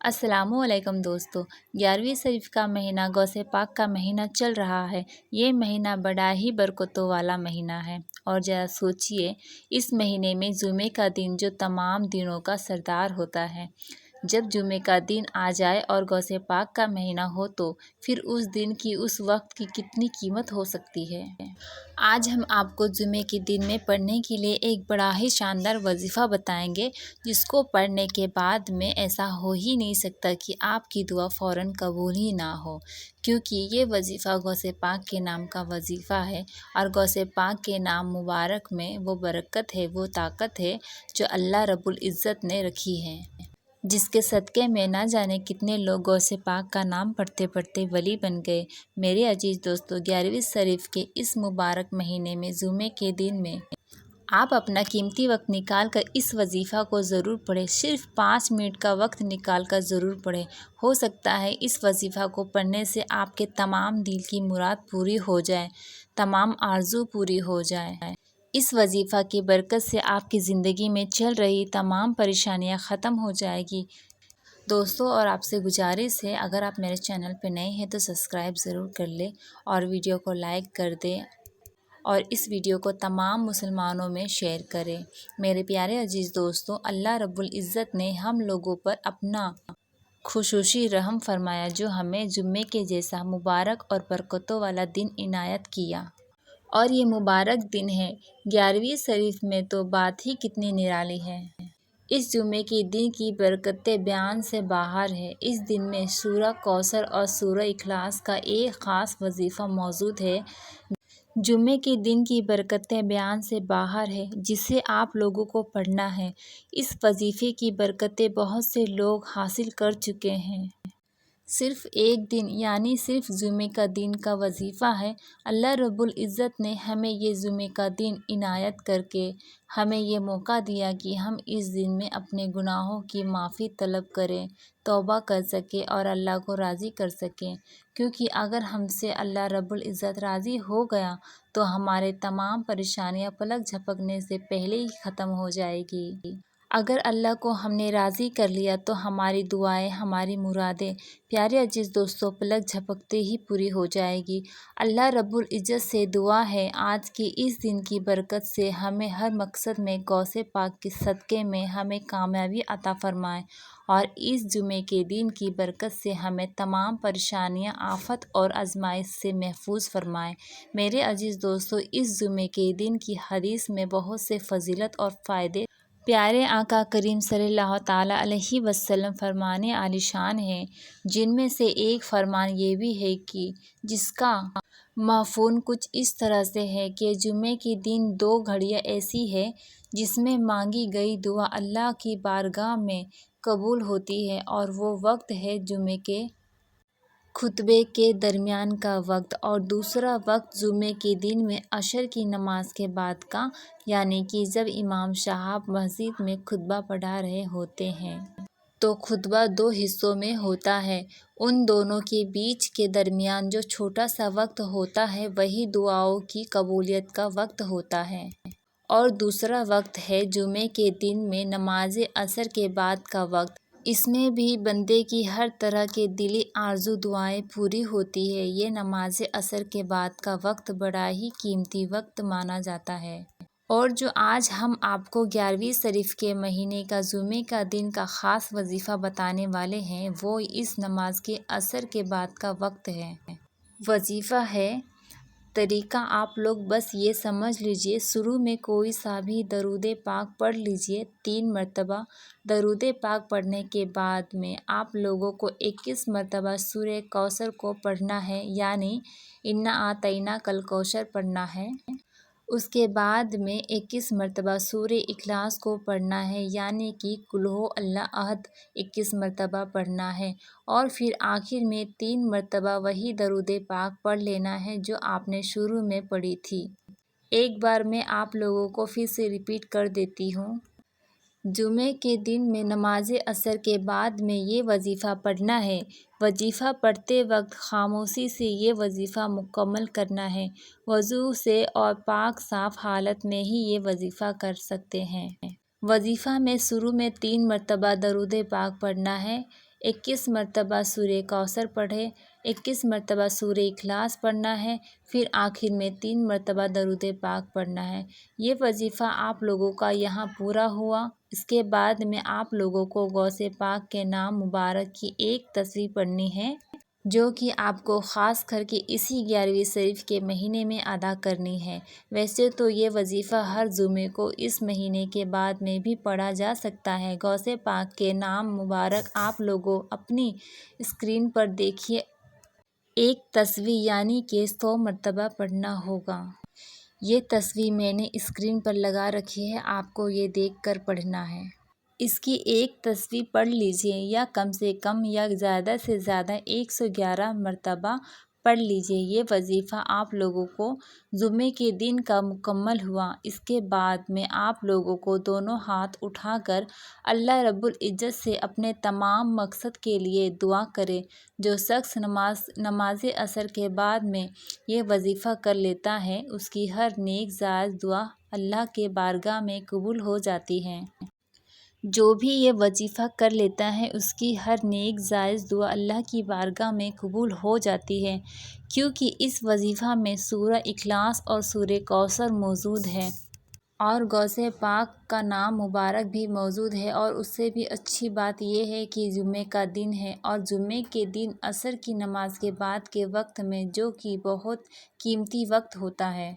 السلام علیکم دوستو، 11ویں شریف کا مہینہ غوث پاک کا مہینہ چل رہا ہے۔ یہ مہینہ بڑا ہی برکتوں والا مہینہ ہے اور ذرا سوچئے، اس مہینے میں جمعے کا دن جو تمام دنوں کا سردار ہوتا ہے، جب جمعے کا دن آ جائے اور غوث پاک کا مہینہ ہو تو پھر اس دن کی اس وقت کی کتنی قیمت ہو سکتی ہے۔ آج ہم آپ کو جمعے کے دن میں پڑھنے کے لیے ایک بڑا ہی شاندار وظیفہ بتائیں گے، جس کو پڑھنے کے بعد میں ایسا ہو ہی نہیں سکتا کہ آپ کی دعا فوراً قبول ہی نہ ہو، کیونکہ یہ وظیفہ غوث پاک کے نام کا وظیفہ ہے اور غوث پاک کے نام مبارک میں وہ برکت ہے، وہ طاقت ہے جو اللہ رب العزت نے رکھی ہے، جس کے صدقے میں نہ جانے کتنے لوگ غوث پاک کا نام پڑھتے پڑھتے ولی بن گئے۔ میرے عزیز دوستو، 11ویں شریف کے اس مبارک مہینے میں جمعے کے دن میں آپ اپنا قیمتی وقت نکال کر اس وظیفہ کو ضرور پڑھیں۔ صرف 5 منٹ کا وقت نکال کر ضرور پڑھیں۔ ہو سکتا ہے اس وظیفہ کو پڑھنے سے آپ کے تمام دل کی مراد پوری ہو جائے، تمام آرزو پوری ہو جائے۔ اس وظیفہ کی برکت سے آپ کی زندگی میں چل رہی تمام پریشانیاں ختم ہو جائیں گی۔ دوستو، اور آپ سے گزارش ہے، اگر آپ میرے چینل پہ نئے ہیں تو سبسکرائب ضرور کر لیں اور ویڈیو کو لائک کر دیں اور اس ویڈیو کو تمام مسلمانوں میں شیئر کریں۔ میرے پیارے عزیز دوستو، اللہ رب العزت نے ہم لوگوں پر اپنا خصوصی رحم فرمایا، جو ہمیں جمعے کے جیسا مبارک اور برکتوں والا دن عنایت کیا، اور یہ مبارک دن ہے 11ویں شریف میں تو بات ہی کتنی نرالی ہے۔ اس جمعے کے دن کی برکتیں بیان سے باہر ہے۔ اس دن میں سورہ کوثر اور سورہ اخلاص کا ایک خاص وظیفہ موجود ہے۔ جمعے کے دن کی برکتیں بیان سے باہر ہے، جسے آپ لوگوں کو پڑھنا ہے۔ اس وظیفے کی برکتیں بہت سے لوگ حاصل کر چکے ہیں۔ صرف ایک دن یعنی صرف جمعے کا دن کا وظیفہ ہے۔ اللہ رب العزت نے ہمیں یہ جمعے کا دن عنایت کر کے ہمیں یہ موقع دیا کہ ہم اس دن میں اپنے گناہوں کی معافی طلب کریں، توبہ کر سکیں اور اللہ کو راضی کر سکیں، کیونکہ اگر ہم سے اللہ رب العزت راضی ہو گیا تو ہمارے تمام پریشانیاں پلک جھپکنے سے پہلے ہی ختم ہو جائے گی۔ اگر اللہ کو ہم نے راضی کر لیا تو ہماری دعائیں، ہماری مرادیں، پیارے عزیز دوستو، پلک جھپکتے ہی پوری ہو جائے گی۔ اللہ رب العزت سے دعا ہے آج کے اس دن کی برکت سے ہمیں ہر مقصد میں غوث پاک کے صدقے میں ہمیں کامیابی عطا فرمائے، اور اس جمعے کے دن کی برکت سے ہمیں تمام پریشانیاں، آفت اور آزمائش سے محفوظ فرمائے۔ میرے عزیز دوستو، اس جمعے کے دن کی حدیث میں بہت سے فضیلت اور فائدے پیارے آقا کریم صلی اللہ تعالیٰ علیہ وسلم فرمانے عالی شان ہیں، جن میں سے ایک فرمان یہ بھی ہے کہ جس کا مفہوم کچھ اس طرح سے ہے کہ جمعے کے دن 2 گھڑیاں ایسی ہیں جس میں مانگی گئی دعا اللہ کی بارگاہ میں قبول ہوتی ہے، اور وہ وقت ہے جمعے کے خطبے کے درمیان کا وقت، اور دوسرا وقت جمعے کے دن میں عصر کی نماز کے بعد کا، یعنی کہ جب امام صاحب مسجد میں خطبہ پڑھا رہے ہوتے ہیں تو خطبہ 2 حصوں میں ہوتا ہے۔ ان دونوں کے بیچ کے درمیان جو چھوٹا سا وقت ہوتا ہے وہی دعاؤں کی قبولیت کا وقت ہوتا ہے۔ اور دوسرا وقت ہے جمعے کے دن میں نماز عصر کے بعد کا وقت۔ اس میں بھی بندے کی ہر طرح کے دلی آرزو دعائیں پوری ہوتی ہے۔ یہ نماز عصر کے بعد کا وقت بڑا ہی قیمتی وقت مانا جاتا ہے، اور جو آج ہم آپ کو 11ویں شریف کے مہینے کا جمعے کا دن کا خاص وظیفہ بتانے والے ہیں، وہ اس نماز کے عصر کے بعد کا وقت ہے۔ وظیفہ ہے، طریقہ آپ لوگ بس یہ سمجھ لیجئے، شروع میں کوئی سا بھی درود پاک پڑھ لیجئے 3 مرتبہ۔ درود پاک پڑھنے کے بعد میں آپ لوگوں کو 21 مرتبہ سورہ کوثر کو پڑھنا ہے، یعنی اِنَّا أَعْطَيْنَاكَ الْكَوْثَرَ پڑھنا ہے۔ اس کے بعد میں 21 مرتبہ سورہ اخلاص کو پڑھنا ہے، یعنی کہ قُلْ هُوَ اللَّهُ أَحَدٌ 21 مرتبہ پڑھنا ہے، اور پھر آخر میں 3 مرتبہ وہی درود پاک پڑھ لینا ہے جو آپ نے شروع میں پڑھی تھی۔ ایک بار میں آپ لوگوں کو پھر سے ریپیٹ کر دیتی ہوں۔ جمعے کے دن میں نماز عصر کے بعد میں یہ وظیفہ پڑھنا ہے۔ وظیفہ پڑھتے وقت خاموشی سے یہ وظیفہ مکمل کرنا ہے۔ وضو سے اور پاک صاف حالت میں ہی یہ وظیفہ کر سکتے ہیں۔ وظیفہ میں شروع میں 3 مرتبہ درود پاک پڑھنا ہے، 21 مرتبہ سورہ کوثر پڑھیں، 21 مرتبہ سورہ اخلاص پڑھنا ہے، پھر آخر میں 3 مرتبہ درود پاک پڑھنا ہے۔ یہ وظیفہ آپ لوگوں کا یہاں پورا ہوا۔ اس کے بعد میں آپ لوگوں کو غوث پاک کے نام مبارک کی ایک تصویر پڑھنی ہے، جو کہ آپ کو خاص کر کے اسی 11ویں شریف کے مہینے میں ادا کرنی ہے۔ ویسے تو یہ وظیفہ ہر جمعے کو اس مہینے کے بعد میں بھی پڑھا جا سکتا ہے۔ غوث پاک کے نام مبارک آپ لوگوں اپنی اسکرین پر دیکھیے، ایک تصویر یعنی کہ 100 مرتبہ پڑھنا ہوگا۔ یہ تصویر میں نے اسکرین پر لگا رکھی ہے، آپ کو یہ دیکھ کر پڑھنا ہے۔ اس کی ایک تصویر پڑھ لیجئے یا کم سے کم یا زیادہ سے زیادہ 111 مرتبہ پڑھ لیجئے۔ یہ وظیفہ آپ لوگوں کو جمعے کے دن کا مکمل ہوا۔ اس کے بعد میں آپ لوگوں کو دونوں ہاتھ اٹھا کر اللہ رب العزت سے اپنے تمام مقصد کے لیے دعا کریں۔ جو شخص نماز عصر کے بعد میں یہ وظیفہ کر لیتا ہے، اس کی ہر نیک جائز دعا اللہ کے بارگاہ میں قبول ہو جاتی ہے۔ جو بھی یہ وظیفہ کر لیتا ہے، اس کی ہر نیک جائز دعا اللہ کی بارگاہ میں قبول ہو جاتی ہے، کیونکہ اس وظیفہ میں سورہ اخلاص اور سورہ کوثر موجود ہے، اور غوث پاک کا نام مبارک بھی موجود ہے۔ اور اس سے بھی اچھی بات یہ ہے کہ جمعے کا دن ہے، اور جمعے کے دن عصر کی نماز کے بعد کے وقت میں، جو کہ بہت قیمتی وقت ہوتا ہے،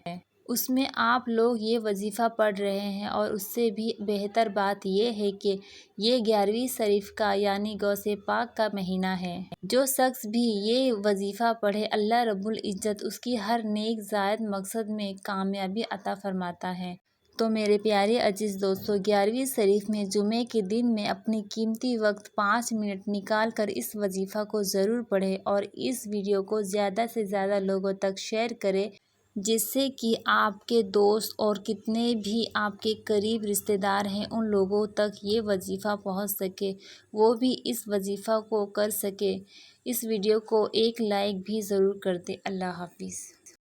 اس میں آپ لوگ یہ وظیفہ پڑھ رہے ہیں۔ اور اس سے بھی بہتر بات یہ ہے کہ یہ 11ویں شریف کا یعنی غوث پاک کا مہینہ ہے۔ جو شخص بھی یہ وظیفہ پڑھے، اللہ رب العزت اس کی ہر نیک جائز مقصد میں کامیابی عطا فرماتا ہے۔ تو میرے پیارے عزیز دوستو، 11ویں شریف میں جمعے کے دن میں اپنی قیمتی وقت 5 منٹ نکال کر اس وظیفہ کو ضرور پڑھیں، اور اس ویڈیو کو زیادہ سے زیادہ لوگوں تک شیئر کریں، جس سے کہ آپ کے دوست اور کتنے بھی آپ کے قریب رشتہ دار ہیں، ان لوگوں تک یہ وظیفہ پہنچ سکے، وہ بھی اس وظیفہ کو کر سکے۔ اس ویڈیو کو ایک لائک بھی ضرور کر دیں۔ اللہ حافظ۔